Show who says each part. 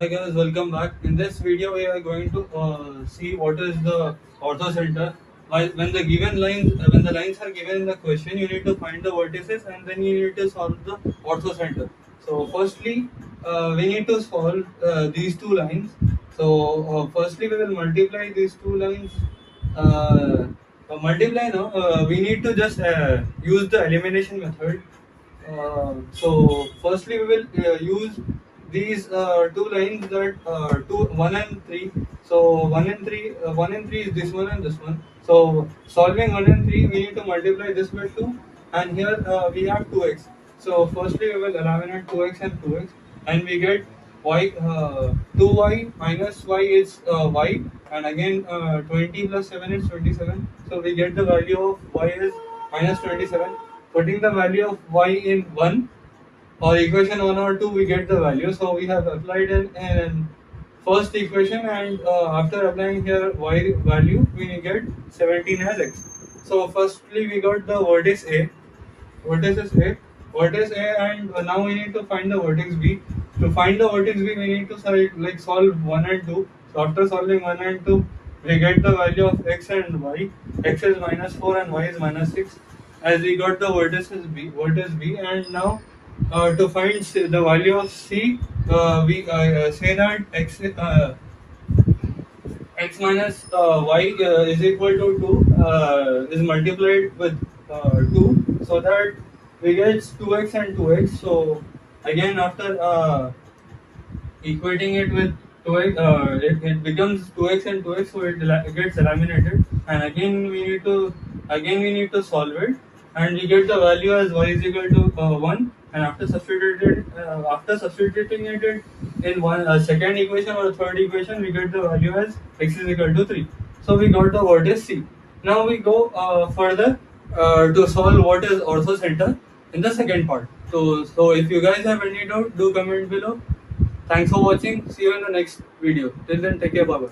Speaker 1: Hi guys, welcome back. In this video, we are going to see what is the orthocenter. While when the lines are given in the question, you need to find the vertices and then you need to solve the orthocenter. So, firstly, we need to solve these two lines. So, firstly, we will multiply these two lines. Uh, Multiply now. We need to just use the elimination method. So firstly we will use these two lines that two 1 and 3. So 1 and 3 is this one and this one. So solving 1 and 3 we need to multiply this by 2, and here we have 2x. So firstly we will eliminate 2x and 2x, and we get y 2y minus y is y, and again 20 plus 7 is 27. So we get the value of y is minus 27. Putting the value of y in 1 or equation 1 or 2, we get the value. So we have applied in first equation, and after applying here y value, we get 17 as x. So firstly we got the vertex A, vertex A, and now we need to find the vertex B. To find the vertex B, we need to solve 1 and 2. So after solving 1 and 2, we get the value of x and y. X is minus 4 and y is minus 6. As we got the vertex B, and now to find the value of C, we say that x minus y is equal to 2 is multiplied with 2, so that we get 2x and 2x. So again after equating it with 2x, it becomes 2x and 2x, so it gets eliminated, and again we need to solve it, and we get the value as y is equal to 1, and after substituting it in one second equation or third equation, we get the value as x is equal to 3. So we got the vertex C. Now we go further to solve what is orthocenter in the second part. So if you guys have any doubt, do comment below. Thanks for watching. See you in the next video. Till then, take care. Bye bye.